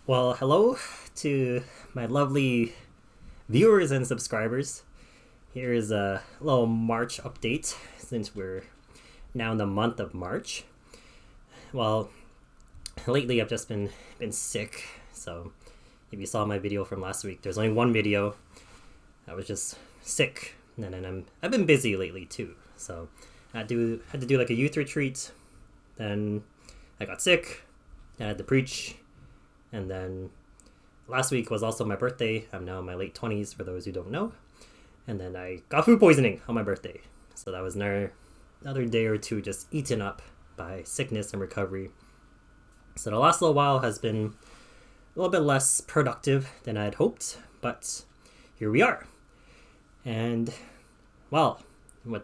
Well, hello to my lovely viewers and subscribers. Here is a little March update since we're now in the month of March. Well, lately I've just been sick, so if you saw my video from last week, there's only one video. I was just sick, and then I've been busy lately too. So I had to do like a youth retreat. Then I got sick. I had to preach. And then last week was also my birthday. I'm now in my late 20s, for those who don't know. And then I got food poisoning on my birthday. So that was another day or two just eaten up by sickness and recovery. So the last little while has been a little bit less productive than I had hoped, but here we are. And, well, with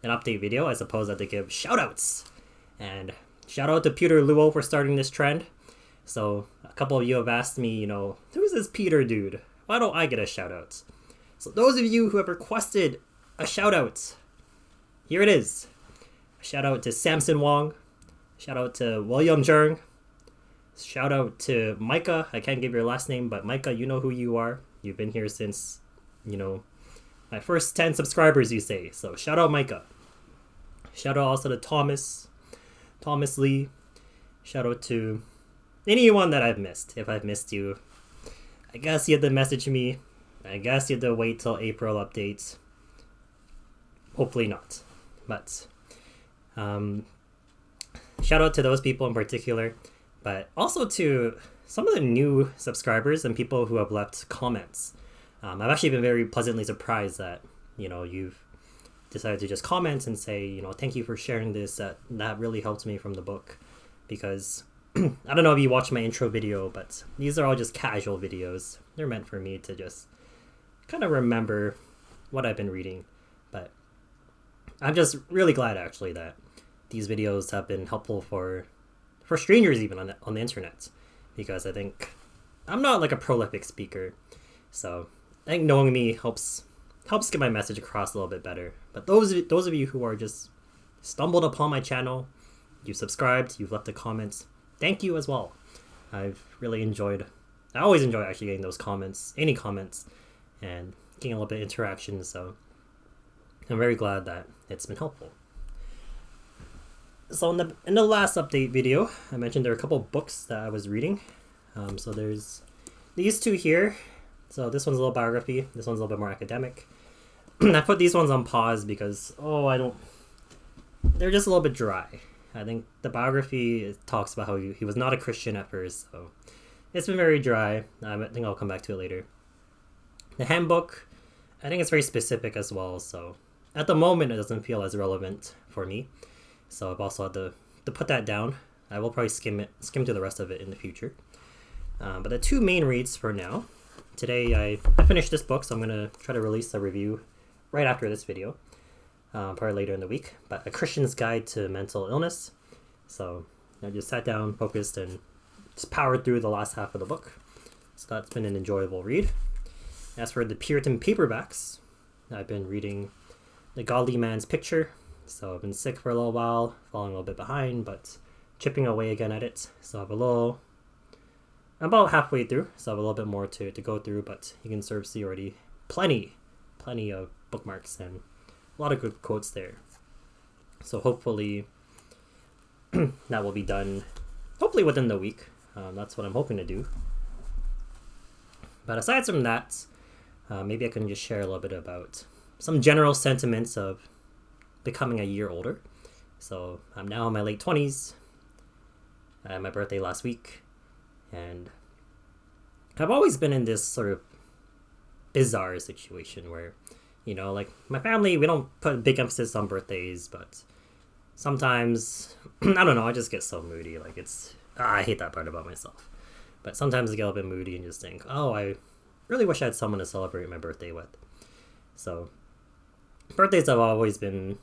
an update video, I suppose I have to give shoutouts. And shout out to Peter Luo for starting this trend. So a couple of you have asked me, who's this Peter dude? Why don't I get a shout out? So those of you who have requested a shout out, here it is. A shout out to Samson Wong. Shout out to William Zheng. Shout out to Micah. I can't give your last name, but Micah, you know who you are. You've been here since, my first 10 subscribers, you say. So shout out Micah. Shout out also to Thomas Lee. Shout out to anyone that I've missed. If I've missed you, I guess you had to message me. I guess you had to wait till April updates. Hopefully not. But shout out to those people in particular, but also to some of the new subscribers and people who have left comments. I've actually been very pleasantly surprised that you've decided to just comment and say thank you for sharing this. That really helped me from the book, because I don't know if you watched my intro video, but these are all just casual videos. They're meant for me to just kind of remember what I've been reading. But I'm just really glad actually that these videos have been helpful for strangers even on the internet, because I think I'm not like a prolific speaker, so I think knowing me helps get my message across a little bit better. But those of you who are just stumbled upon my channel, you subscribed, you've left a comment, thank you as well. I always enjoy actually getting those comments, any comments, and getting a little bit of interaction, so I'm very glad that it's been helpful. So in the last update video, I mentioned there are a couple of books that I was reading. So there's these two here. So this one's a little biography, this one's a little bit more academic. I put these ones on pause because, they're just a little bit dry. I think the biography talks about how he was not a Christian at first, so it's been very dry. I think I'll come back to it later. The handbook, I think it's very specific as well, so at the moment it doesn't feel as relevant for me. So I've also had to put that down. I will probably skim through the rest of it in the future. But the two main reads for now. Today I finished this book, so I'm going to try to release a review right after this video. Probably later in the week, but A Christian's Guide to Mental Illness. So I just sat down, focused, and just powered through the last half of the book. So that's been an enjoyable read. As for the Puritan paperbacks, I've been reading The Godly Man's Picture. So I've been sick for a little while, falling a little bit behind, but chipping away again at it. So I'm about halfway through, so I have a little bit more to go through, but you can sort of see already plenty of bookmarks and a lot of good quotes there. So hopefully that will be done hopefully within the week. That's what I'm hoping to do. But aside from that, maybe I can just share a little bit about some general sentiments of becoming a year older. So I'm now in my late 20s. I had my birthday last week, and I've always been in this sort of bizarre situation where like my family, we don't put big emphasis on birthdays, but sometimes I don't know, I just get so moody. Like I hate that part about myself, but sometimes I get a little bit moody and just think, I really wish I had someone to celebrate my birthday with. So birthdays have always been,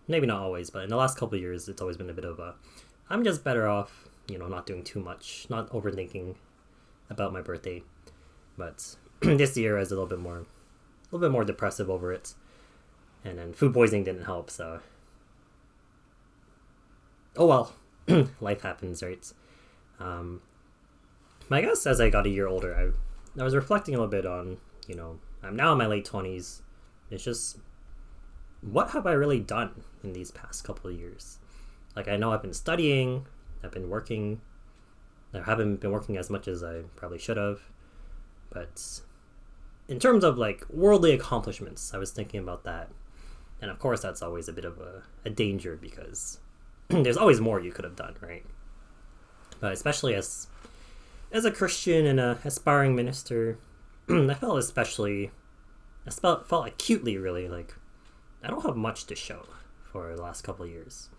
maybe not always, but in the last couple of years it's always been a bit of I'm just better off not doing too much, not overthinking about my birthday. But this year I was a little bit more depressive over it, and then food poisoning didn't help, so oh well. Life happens, right? I guess as I got a year older, I was reflecting a little bit on, I'm now in my late 20s. It's just, what have I really done in these past couple of years? Like, I know I've been studying, I've been working, I haven't been working as much as I probably should have, but in terms of like worldly accomplishments, I was thinking about that. And of course, that's always a bit of a danger because there's always more you could have done, right? But especially as a Christian and a aspiring minister, I felt acutely really like I don't have much to show for the last couple of years.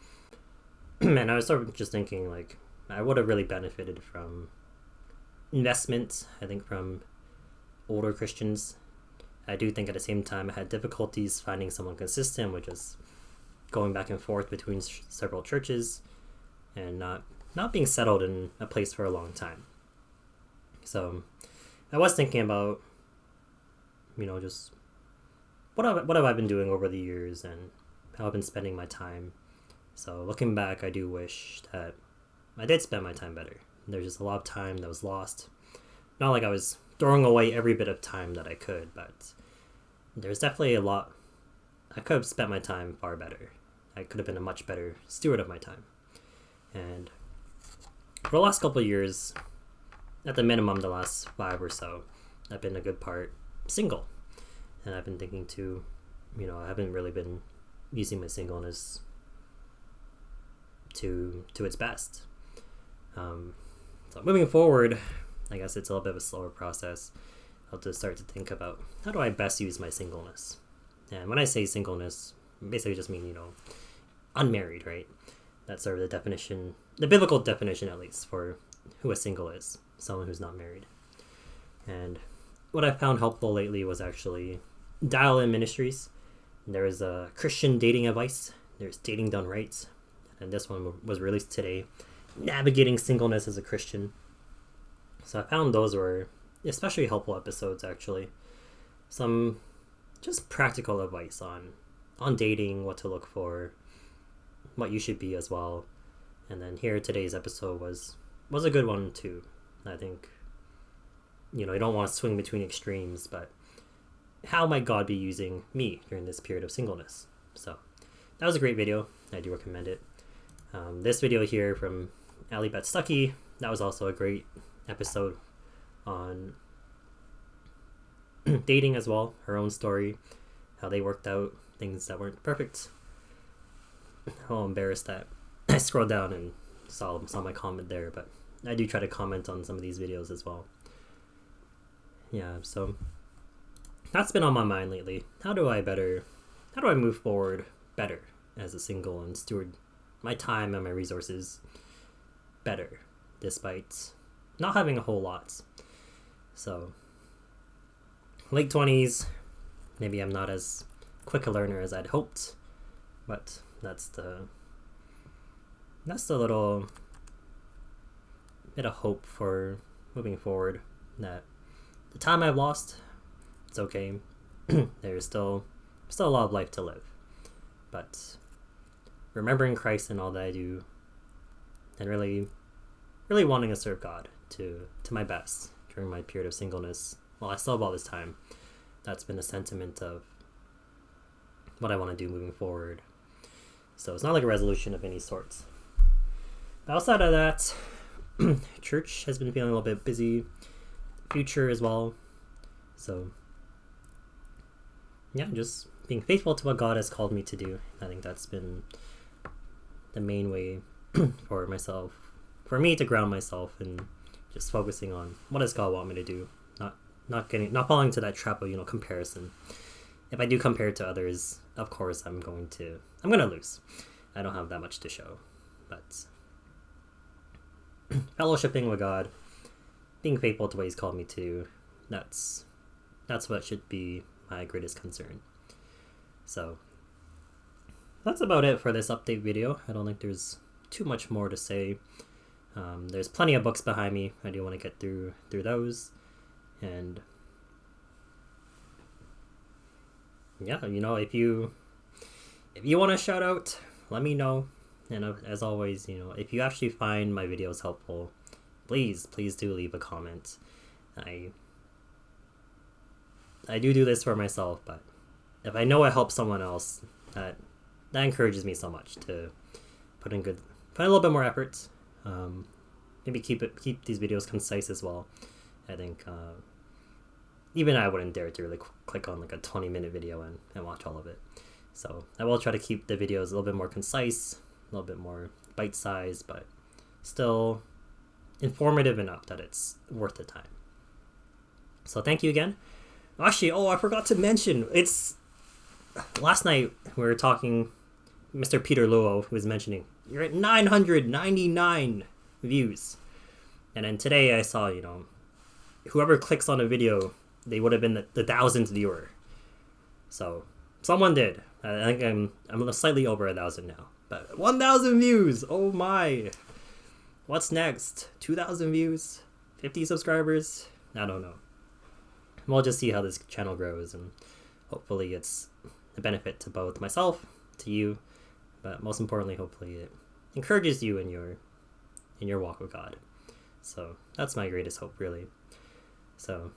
And I was sort of just thinking like I would have really benefited from investment, I think, from older Christians. I do think at the same time I had difficulties finding someone consistent, which is going back and forth between several churches and not being settled in a place for a long time. So I was thinking about, just what have I been doing over the years and how I've been spending my time. So looking back, I do wish that I did spend my time better. There's just a lot of time that was lost. Not like I was throwing away every bit of time that I could, but there's definitely a lot. I could have spent my time far better. I could have been a much better steward of my time. And for the last couple of years, at the minimum the last 5 or so, I've been a good part single. And I've been thinking too, I haven't really been using my singleness to its best. So moving forward, I guess it's a little bit of a slower process. I'll just start to think about how do I best use my singleness. And when I say singleness, basically just mean, unmarried, right? That's sort of the definition, the biblical definition at least, for who a single is, someone who's not married. And what I found helpful lately was actually dial-in ministries. There is a Christian dating advice. There's Dating Done Right. And this one was released today, Navigating Singleness as a Christian. So I found those were especially helpful episodes, actually. Some just practical advice on dating, what to look for, what you should be as well. And then here, today's episode was a good one too. I think, you don't want to swing between extremes, but how might God be using me during this period of singleness? So that was a great video. I do recommend it. This video here from Ali Stuckey, that was also a great episode on dating as well, her own story, how they worked out things that weren't perfect. How embarrassed that I scrolled down and saw my comment there, but I do try to comment on some of these videos as well. Yeah, so that's been on my mind lately. How do I move forward better as a single and steward my time and my resources better, despite not having a whole lot. So, late 20s, maybe I'm not as quick a learner as I'd hoped, but that's the little bit of hope for moving forward, that the time I've lost, it's okay. There's still a lot of life to live, but remembering Christ and all that I do, and really wanting to serve God to my best during my period of singleness, while I still have all this time, that's been a sentiment of what I want to do moving forward. So it's not like a resolution of any sorts. But outside of that, church has been feeling a little bit busy, future as well. So yeah, just being faithful to what God has called me to do. I think that's been the main way for me to ground myself and just focusing on what does God want me to do, not falling into that trap of comparison. If I do compare to others, of course I'm gonna lose. I don't have that much to show, but fellowshipping with God, being faithful to what He's called me to, that's what should be my greatest concern. So that's about it for this update video. I don't think there's too much more to say. There's plenty of books behind me. I do want to get through those, and yeah, if you want to shout out, let me know. And as always, if you actually find my videos helpful, please do leave a comment. I do this for myself, but if I know it helps someone else, that encourages me so much to put in a little bit more effort. Maybe keep these videos concise as well. I think even I wouldn't dare to really click on like a 20-minute video and watch all of it. So I will try to keep the videos a little bit more concise, a little bit more bite-sized, but still informative enough that it's worth the time. So thank you again. Actually, I forgot to mention, it's last night we were talking, Mr. Peter Luo was mentioning, you're at 999 views. And then today I saw, whoever clicks on a video, they would have been the 1,000th viewer. So someone did. I think I'm slightly over 1,000 now. But 1,000 views! Oh my! What's next? 2,000 views? 50 subscribers? I don't know. We'll just see how this channel grows, and hopefully it's a benefit to both myself, to you, but most importantly, hopefully it encourages you in your walk with God. So that's my greatest hope, really. So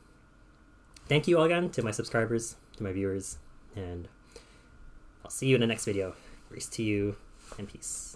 thank you all again to my subscribers, to my viewers, and I'll see you in the next video. Grace to you and peace.